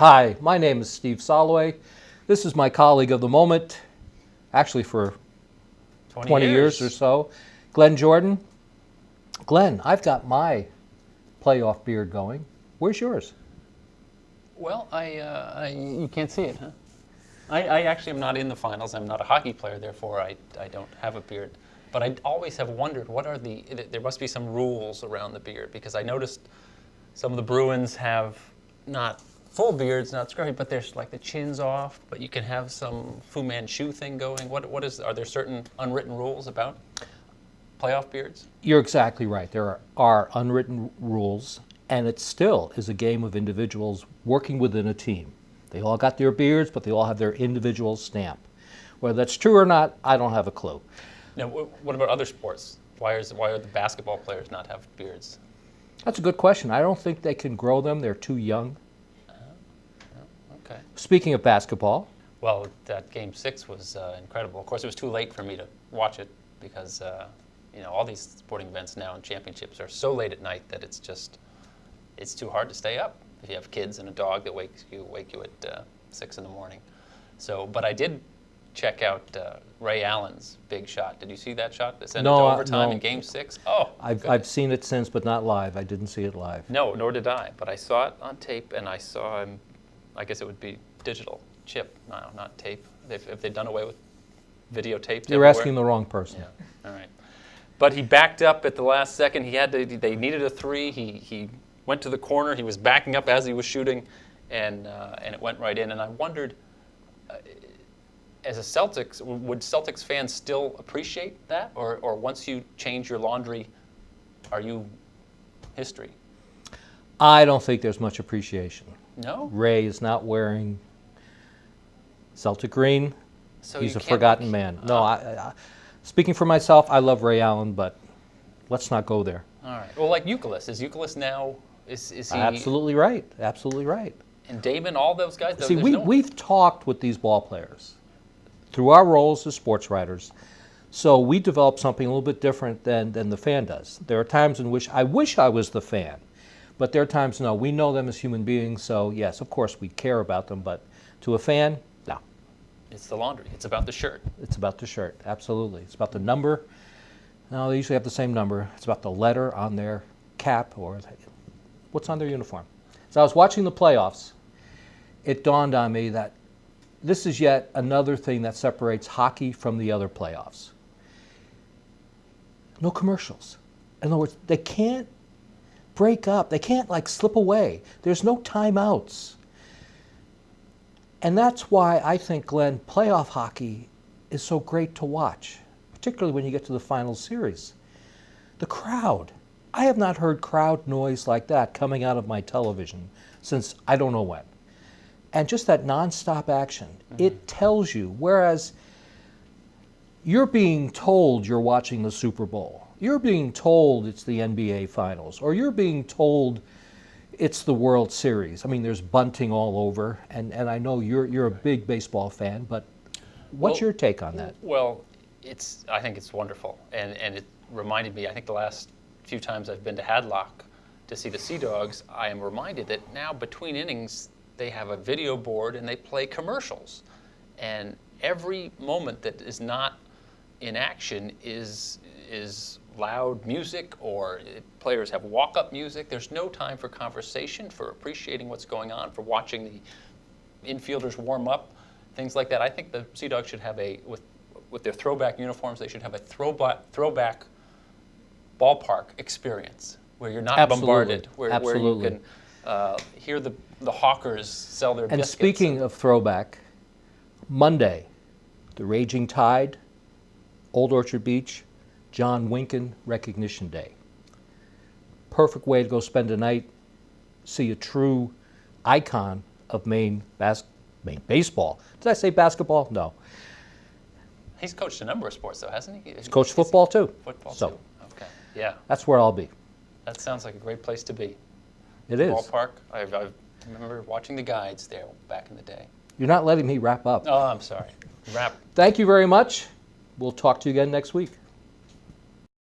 Hi, my name is Steve Solloway. This is my colleague of the moment, actually for 20 years or so, Glenn Jordan. Glenn, I've got my playoff beard going. Where's yours? Well, you can't see it, huh? I actually am not in the finals. I'm not a hockey player, therefore I don't have a beard. But I always have wondered, there must be some rules around the beard, because I noticed some of the Bruins have not full beards, not scruffy, but there's like the chin's off, but you can have some Fu Manchu thing going. Are there certain unwritten rules about playoff beards? You're exactly right. There are unwritten rules, and it still is a game of individuals working within a team. They all got their beards, but they all have their individual stamp. Whether that's true or not, I don't have a clue. Now, what about other sports? Why are the basketball players not have beards? That's a good question. I don't think they can grow them. They're too young. Okay. Speaking of basketball. Well, that Game 6 was incredible. Of course, it was too late for me to watch it because, all these sporting events now and championships are so late at night that it's too hard to stay up if you have kids and a dog that wake you at 6 in the morning. So, but I did check out Ray Allen's big shot. Did you see that shot that sent it to overtime in Game 6? Oh, I've seen it since, but not live. I didn't see it live. No, nor did I. But I saw it on tape, and I saw him. I guess it would be digital chip, no, not tape. If they'd done away with videotape. You're asking the wrong person. Yeah. All right. But he backed up at the last second. They needed a three. He went to the corner. He was backing up as he was shooting, and it went right in. And I wondered, as a Celtics, would Celtics fans still appreciate that, or once you change your laundry, are you history? I don't think there's much appreciation. No? Ray is not wearing Celtic green. So he's a forgotten man. No, speaking for myself, I love Ray Allen, but let's not go there. All right. Well, like Youkilis. Is Youkilis now, is he? Absolutely right. Absolutely right. And Damon, all those guys? See, we've talked with these ball players through our roles as sports writers, so we develop something a little bit different than the fan does. There are times in which I wish I was the fan, but there are times, no, we know them as human beings, so yes, of course we care about them, but to a fan, no. It's the laundry. It's about the shirt. It's about the shirt, absolutely. It's about the number. No, they usually have the same number. It's about the letter on their cap or what's on their uniform. So I was watching the playoffs. It dawned on me that this is yet another thing that separates hockey from the other playoffs. No commercials. In other words, they can't break up. They can't slip away. There's no timeouts. And that's why I think, Glenn, playoff hockey is so great to watch, particularly when you get to the final series. The crowd. I have not heard crowd noise like that coming out of my television since I don't know when. And just that nonstop action, it tells you, whereas you're being told you're watching the Super Bowl, you're being told it's the NBA Finals, or you're being told it's the World Series. I mean, there's bunting all over, and I know you're a big baseball fan, but what's your take on that? Well, I think it's wonderful, and it reminded me, I think the last few times I've been to Hadlock to see the Sea Dogs, I am reminded that now between innings, they have a video board and they play commercials. And every moment that is not in action is loud music, or players have walk-up music. There's no time for conversation, for appreciating what's going on, for watching the infielders warm up, things like that. I think the Sea Dogs should have with their throwback uniforms, they should have a throwback ballpark experience where you're not bombarded, where you can hear the hawkers sell their biscuits. And speaking of throwback, Monday, the Raging Tide, Old Orchard Beach, John Winkin Recognition Day. Perfect way to go spend a night, see a true icon of Maine baseball. Did I say basketball? No. He's coached a number of sports, though, hasn't he? He's coached football, too. Football, too. Okay, yeah. That's where I'll be. That sounds like a great place to be. It is. Ballpark. I remember watching the guides there back in the day. You're not letting me wrap up. Oh, I'm sorry. Wrap. Thank you very much. We'll talk to you again next week.